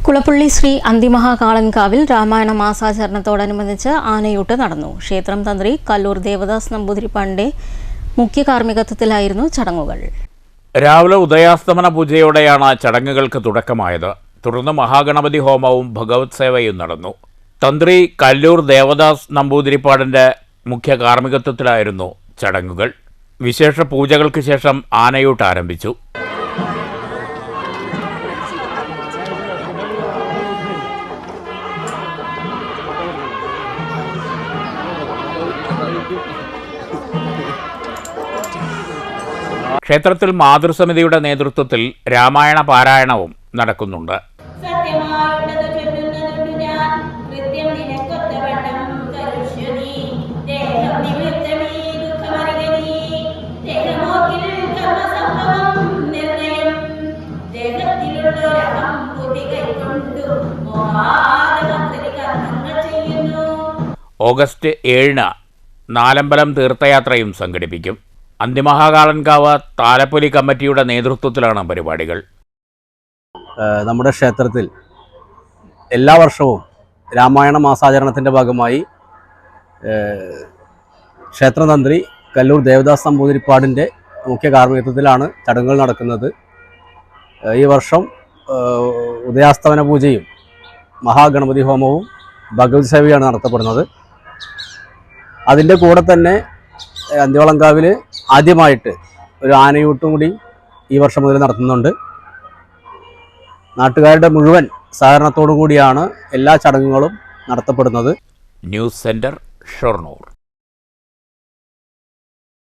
കുളപ്പള്ളി ശ്രീ അന്തിമഹാകാളൻകാവിൽ രാമായണ മാസാചരണത്തോടനുബന്ധിച്ച് ആനയൂട്ട് നടന്നു. ക്ഷേത്രം തന്ത്രി കല്ലൂർ ദേവദാസ് നമ്പൂതിരിപ്പാടിന്റെ മുഖ്യ കാർമ്മികത്വത്തിലായിരുന്നു ചടങ്ങുകൾ. രാവിലെ ഉദയാസ്തമന പൂജയോടെയാണ് ചടങ്ങുകൾക്ക് തുടക്കമായത്. തുടർന്ന് മഹാഗണപതി ഹോമവും ഭഗവത് സേവയും നടന്നു. തന്ത്രി കല്ലൂർ ദേവദാസ് നമ്പൂതിരിപ്പാടിന്റെ മുഖ്യ കാർമ്മികത്വത്തിലായിരുന്നു ചടങ്ങുകൾ. വിശേഷ പൂജകൾക്ക് ശേഷം ആനയൂട്ട് ആരംഭിച്ചു. ക്ഷേത്രത്തിൽ മാതൃസമിതിയുടെ നേതൃത്വത്തിൽ രാമായണ പാരായണവും നടക്കുന്നുണ്ട്. ഓഗസ്റ്റ് 7-ന് നാലമ്പലം തീർത്ഥയാത്രയും സംഘടിപ്പിക്കും. അന്തിമഹാകാളൻകാവ് താലപ്പൊലി കമ്മിറ്റിയുടെ നേതൃത്വത്തിലാണ് പരിപാടികൾ. നമ്മുടെ ക്ഷേത്രത്തിൽ എല്ലാ വർഷവും രാമായണ മാസാചരണത്തിൻ്റെ ഭാഗമായി ക്ഷേത്രതന്ത്രി കല്ലൂർ ദേവദാസ് നമ്പൂതിരിപ്പാടിൻ്റെ മുഖ്യ കാർമ്മികത്വത്തിലാണ് ചടങ്ങുകൾ നടക്കുന്നത്. ഈ വർഷം ഉദയാസ്തമന പൂജയും മഹാഗണപതി ഹോമവും ഭഗവത് സേവയാണ് നടത്തപ്പെടുന്നത്. അതിൻ്റെ കൂടെ തന്നെ അന്തിവളങ്കാവിൽ ആദ്യമായിട്ട് ഒരു ആനയൂട്ടും കൂടി ഈ വർഷം മുതൽ നടത്തുന്നുണ്ട്. നാട്ടുകാരുടെ മുഴുവൻ സഹകരണത്തോടു കൂടിയാണ് എല്ലാ ചടങ്ങുകളും നടത്തപ്പെടുന്നത്. News centre, Shoranur.